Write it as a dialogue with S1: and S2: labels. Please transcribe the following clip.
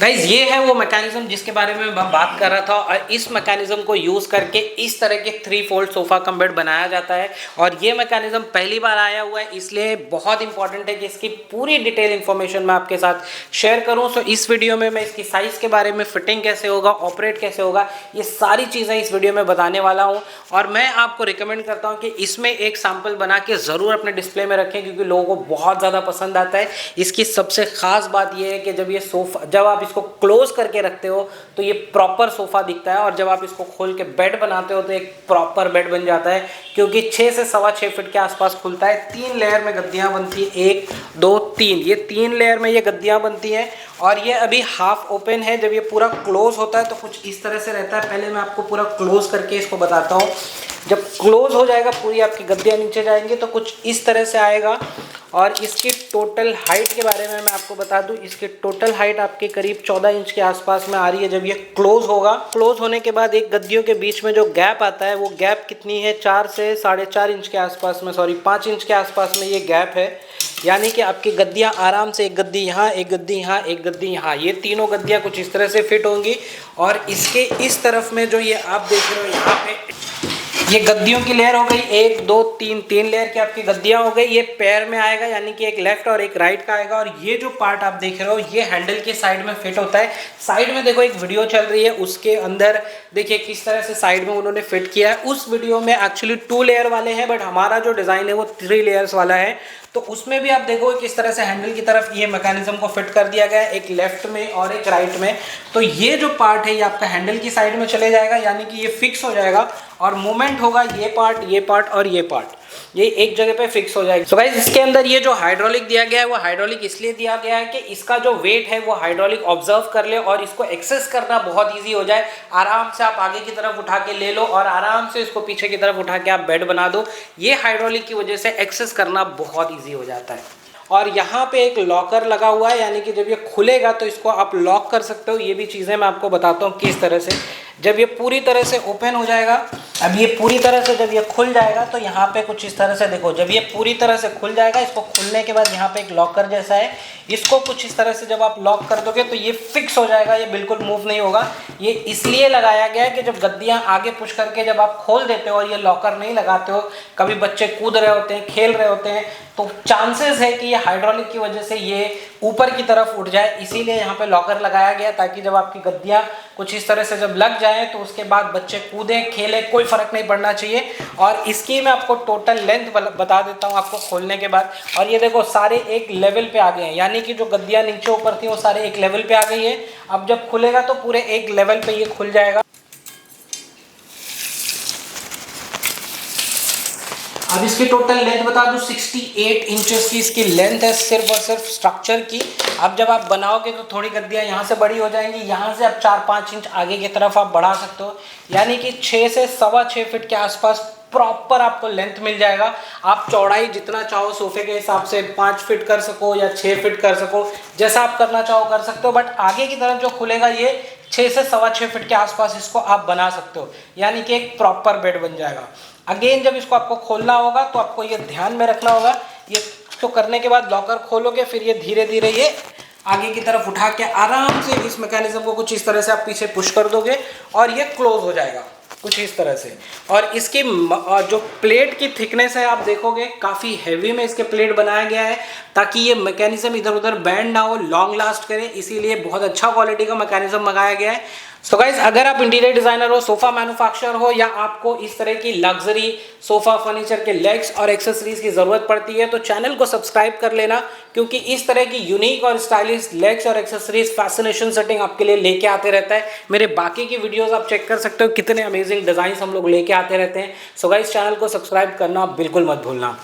S1: Guys ये है वो मैकेनिज्म जिसके बारे में मैं बात कर रहा था, और इस मैकेनिज्म को यूज़ करके इस तरह के 3 फोल्ड सोफ़ा कम बेड बनाया जाता है। और ये मैकेनिज्म पहली बार आया हुआ है, इसलिए बहुत इंपॉर्टेंट है कि इसकी पूरी डिटेल इन्फॉर्मेशन मैं आपके साथ शेयर करूं। सो इस वीडियो में मैं इसकी साइज़ के बारे में, फिटिंग कैसे होगा, ऑपरेट कैसे होगा, ये सारी चीज़ें इस वीडियो में बताने वाला हूँ। और मैं आपको रिकमेंड करता हूँ कि इसमें एक सैम्पल बना के ज़रूर अपने डिस्प्ले में रखें, क्योंकि लोगों को बहुत ज़्यादा पसंद आता है। इसकी सबसे ख़ास बात यह है कि जब आप इसको क्लोज करके रखते हो तो ये प्रॉपर सोफा दिखता है, और जब आप इसको खोल के बेड बनाते हो तो एक प्रॉपर बेड बन जाता है, क्योंकि 6 से 6.25 फीट के आसपास खुलता है। 3 लेयर में गद्दियां बनती है, 1 2 3, ये 3 लेयर में ये गद्दियां बनती हैं। और ये अभी हाफ ओपन है। जब ये पूरा क्लोज होता है तो कुछ इस तरह से रहता है। पहले मैं आपको पूरा क्लोज करके इसको बताता हूँ। जब क्लोज हो जाएगा, पूरी आपकी गद्दियां नीचे जाएंगी तो कुछ इस तरह से आएगा। और इसकी टोटल हाइट के बारे में मैं आपको बता दूं, इसकी टोटल हाइट आपके करीब 14 इंच के आसपास में आ रही है जब ये क्लोज होगा। क्लोज होने के बाद एक गद्दियों के बीच में जो गैप आता है, वो गैप कितनी है, 4 से 4.5 इंच के आसपास में, 5 इंच के आसपास में ये गैप है। यानी कि आपकी गद्दियाँ आराम से, एक गद्दी यहाँ, एक गद्दी यहाँ, एक गद्दी यहाँ, ये तीनों गद्दियाँ कुछ इस तरह से फिट होंगी। और इसके इस तरफ में जो ये आप देख रहे हो, यहाँ पे ये गद्दियों की लेयर हो गई, 1 2 3, 3 लेयर की आपकी गद्दियां हो गई। ये पैर में आएगा, यानी कि एक लेफ्ट और एक राइट का आएगा। और ये जो पार्ट आप देख रहे हो, ये हैंडल के साइड में फिट होता है। साइड में देखो एक वीडियो चल रही है, उसके अंदर देखिए किस तरह से साइड में उन्होंने फिट किया है। उस वीडियो में एक्चुअली 2 लेयर वाले हैं, बट हमारा जो डिज़ाइन है वो 3 लेयर्स वाला है। तो उसमें भी आप देखो किस तरह से हैंडल की तरफ ये मैकेनिज्म को फिट कर दिया गया है, एक लेफ्ट में और एक राइट में। तो ये जो पार्ट है ये आपका हैंडल की साइड में चले जाएगा, यानी कि ये फिक्स हो जाएगा। और मूवमेंट होगा ये पार्ट और ये पार्ट, ये एक जगह पे फिक्स हो जाएगी। सो गाइस, इसके अंदर ये जो हाइड्रोलिक दिया गया है, वो हाइड्रोलिक इसलिए दिया गया है कि इसका जो वेट है वो हाइड्रोलिक ऑब्जर्व कर ले और इसको एक्सेस करना बहुत ईजी हो जाए। आराम से आप आगे की तरफ उठा के ले लो और आराम से इसको पीछे की तरफ उठा के आप बेड बना दो। ये हाइड्रोलिक की वजह से एक्सेस करना बहुत ईजी हो जाता है। और यहाँ पे एक लॉकर लगा हुआ है, यानी कि जब ये खुलेगा तो इसको आप लॉक कर सकते हो। ये भी चीज़ें मैं आपको बताता हूँ किस तरह से। जब ये पूरी तरह से ओपन हो जाएगा, अब ये पूरी तरह से जब ये खुल जाएगा तो यहाँ पे कुछ इस तरह से देखो, जब ये पूरी तरह से खुल जाएगा, इसको खुलने के बाद यहाँ पे एक लॉकर जैसा है, इसको कुछ इस तरह से जब आप लॉक कर दोगे तो ये फिक्स हो जाएगा, ये बिल्कुल मूव नहीं होगा। ये इसलिए लगाया गया है कि जब गद्दियाँ आगे पुश करके जब आप खोल देते हो और ये लॉकर नहीं लगाते हो, कभी बच्चे कूद रहे होते हैं, खेल रहे होते हैं, तो चांसेस है कि ये हाइड्रोलिक की वजह से ये ऊपर की तरफ उठ जाए। इसीलिए यहाँ पे लॉकर लगाया गया, ताकि जब आपकी गद्दियाँ कुछ इस तरह से जब लग जाए तो उसके बाद बच्चे कूदें, खेलें, कोई फर्क नहीं पड़ना चाहिए। और इसकी मैं आपको टोटल लेंथ बता देता हूँ आपको खोलने के बाद। और ये देखो सारे एक लेवल पे आ गए हैं, यानी कि जो गद्दियाँ नीचे ऊपर थी वो सारे एक लेवल पे आ गई है। अब जब खुलेगा तो पूरे एक लेवल पे ये खुल जाएगा। अब इसकी टोटल लेंथ बता दूं, 68 इंचेस की इसकी लेंथ है, सिर्फ और सिर्फ स्ट्रक्चर की। अब जब आप बनाओगे तो थोड़ी गद्दियाँ यहाँ से बड़ी हो जाएंगी, यहाँ से आप 4-5 इंच आगे की तरफ आप बढ़ा सकते हो, यानी कि 6 से 6.25 फीट के आसपास प्रॉपर आपको लेंथ मिल जाएगा। आप चौड़ाई जितना चाहो सोफे के हिसाब से 5 फीट कर सको या 6 फीट कर सको, जैसा आप करना चाहो कर सकते हो। बट आगे की तरफ जो खुलेगा ये 6 से 6.25 फीट के आसपास इसको आप बना सकते हो, यानी कि एक प्रॉपर बेड बन जाएगा। अगेन जब इसको आपको खोलना होगा तो आपको ये ध्यान में रखना होगा, ये इसको करने के बाद लॉकर खोलोगे, फिर ये धीरे धीरे ये आगे की तरफ उठा के आराम से इस मैकेनिज्म को कुछ इस तरह से आप पीछे पुश कर दोगे और ये क्लोज हो जाएगा कुछ इस तरह से। और इसकी जो प्लेट की थिकनेस है आप देखोगे काफ़ी हैवी में इसके प्लेट बनाया गया है, ताकि ये मैकेनिज्म इधर उधर बैंड ना हो, लॉन्ग लास्ट करे, इसीलिए बहुत अच्छा क्वालिटी का मैकेनिज्म मंगाया गया है। सो गाइज, अगर आप इंटीरियर डिजाइनर हो, सोफा मैन्युफैक्चरर हो, या आपको इस तरह की लग्जरी सोफा फर्नीचर के लेग्स और एक्सेसरीज की ज़रूरत पड़ती है तो चैनल को सब्सक्राइब कर लेना, क्योंकि इस तरह की यूनिक और स्टाइलिश लेग्स और एक्सेसरीज फैसिनेशन सेटिंग आपके लिए लेके आते रहता है। मेरे बाकी की वीडियोस आप चेक कर सकते हो, कितने अमेजिंग डिज़ाइन हम लोग लेके आते रहते हैं। सो गाइज, चैनल को सब्सक्राइब करना बिल्कुल मत भूलना।